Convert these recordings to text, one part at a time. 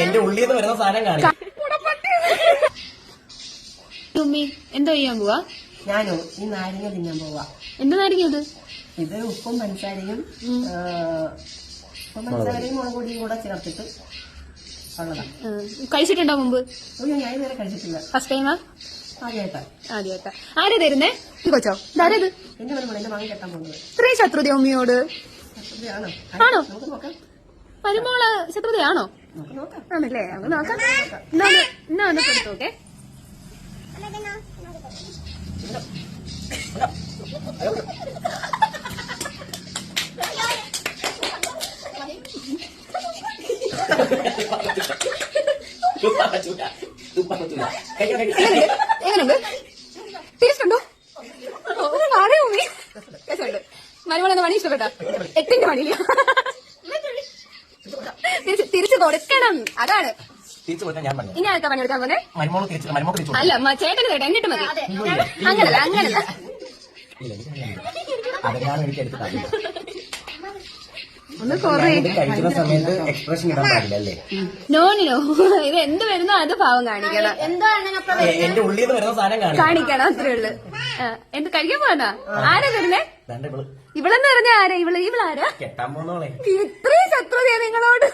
എന്റെ ഉള്ളിൽ നിന്ന് വരുന്ന സാധനം കാണിക്കും. ഉമ്മി എന്തോ ചെയ്യാൻ പോവാ? ഞാനോ ഈ നാരങ്ങ തിന്നാൻ പോവാ. എന്താ നാരങ്ങ ഇത്? ഇത് ഉപ്പും പഞ്ചസാരയും മുളക് പൊടിയും കൂടെ ചേർത്തിട്ട് ഉള്ളതാ. കഴിച്ചിട്ടുണ്ടോ മുമ്പ്? അയ്യോ ഞാൻ ഇതുവരെ കഴിച്ചിട്ടില്ല. ഫസ്റ്റ് ടൈമാ? ആദ്യമായിട്ടാ. ആരാ തരുന്നേ? കൊച്ചോ ഇതാരത്? എന്റെ മരുമോളെ എന്റെ മകൻ കെട്ടാൻ പോകുന്നത്. ഇത്രയും ശത്രുത ഉമ്മിയോട്? ആണോ? നമുക്ക് നോക്കാം. മരുമോള് ശത്രുതയാണോ? നമുക്ക് നോക്കാം. ആണല്ലേ, നമുക്ക് നോക്കാം. എന്നാ ഒന്ന് കൊടുത്തോക്കെ. എങ്ങനെയുണ്ട്? ടേസ്റ്റ് പറയൂ നീ. രസമുണ്ട്. മരുമോളെന്ന പണി ഇഷ്ടപ്പെട്ട? 8ന്റെ പണിയില്ല, തിരിച്ചു കൊടുക്കണം. അതാണ് ഇനി ആർക്കാ പണിയെടുക്കാൻ പോലെ? അല്ല ചേട്ടന് കേട്ടോ, എന്നിട്ട് മതി. അങ്ങനല്ല ഒന്ന് കഴിക്കുന്ന സമയത്ത് എക്സ്പ്രഷൻ ഇടാൻ പാടില്ലല്ലേ? നോ ഇത് എന്ത് വരുന്നോ അത് ഭാവം കാണിക്കണം. എന്റെ ഉള്ളിൽ നിന്ന് വരുന്ന സാധനം കാണിക്കണം, അത്രേ ഉള്ളു. എന്ത് കഴിക്കാൻ പോകാനാ? ആരാ തരുന്നേ? ഇവളെന്ന് പറഞ്ഞ ആരാ? ഇവളാരാ? കെട്ടാൻ പോകുന്നോളെ. ഇത്രയും ശത്രുതയാ നിങ്ങളോട്?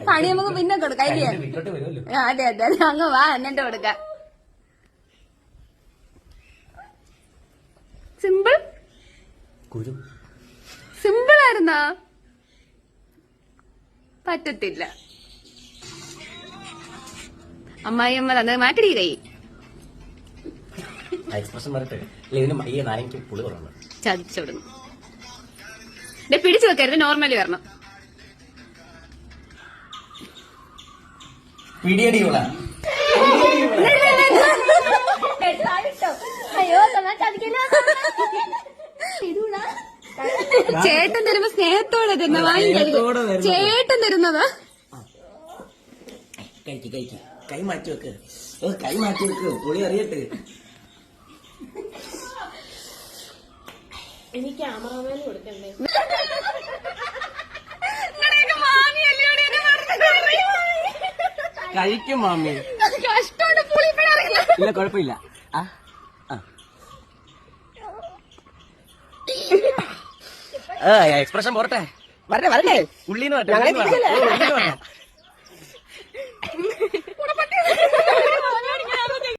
പണി നമുക്ക് പിന്നെ കൊടുക്കാം. അതെ അങ്ങ് വാ, എന്നിട്ട് കൊടുക്കാം. സിമ്പിൾ ആയിരുന്നാ? പറ്റത്തില്ല. അമ്മായിയമ്മ തന്നെ മാറ്റടി കൈ. ചതിച്ചോടുന്നു. പിടിച്ചു വെക്കരുത്, നോർമലി വരണം. ചേട്ടൻ തരുമ്പോ സ്നേഹത്തോടെ തരുന്ന വാങ്ങിക്കരുത്. ചേട്ടൻ തരുന്നതാ. കൈ മാറ്റി വെക്ക്, കൈ മാറ്റി വെക്ക്, പുളി അറിയട്ടെ. എനിക്ക് ക്യാമറമാന് കൊടുക്കണ്ടേ? കഴിക്കും മാമി. കഷ്ടമുണ്ട്, പുളി ഇപ്പഴറിയില്ല. ഇല്ല കുഴപ്പമില്ല. എക്സ്പ്രഷൻ പോരട്ടെ, വരട്ടെ. ഉള്ളിന്ന് വരട്ടെ.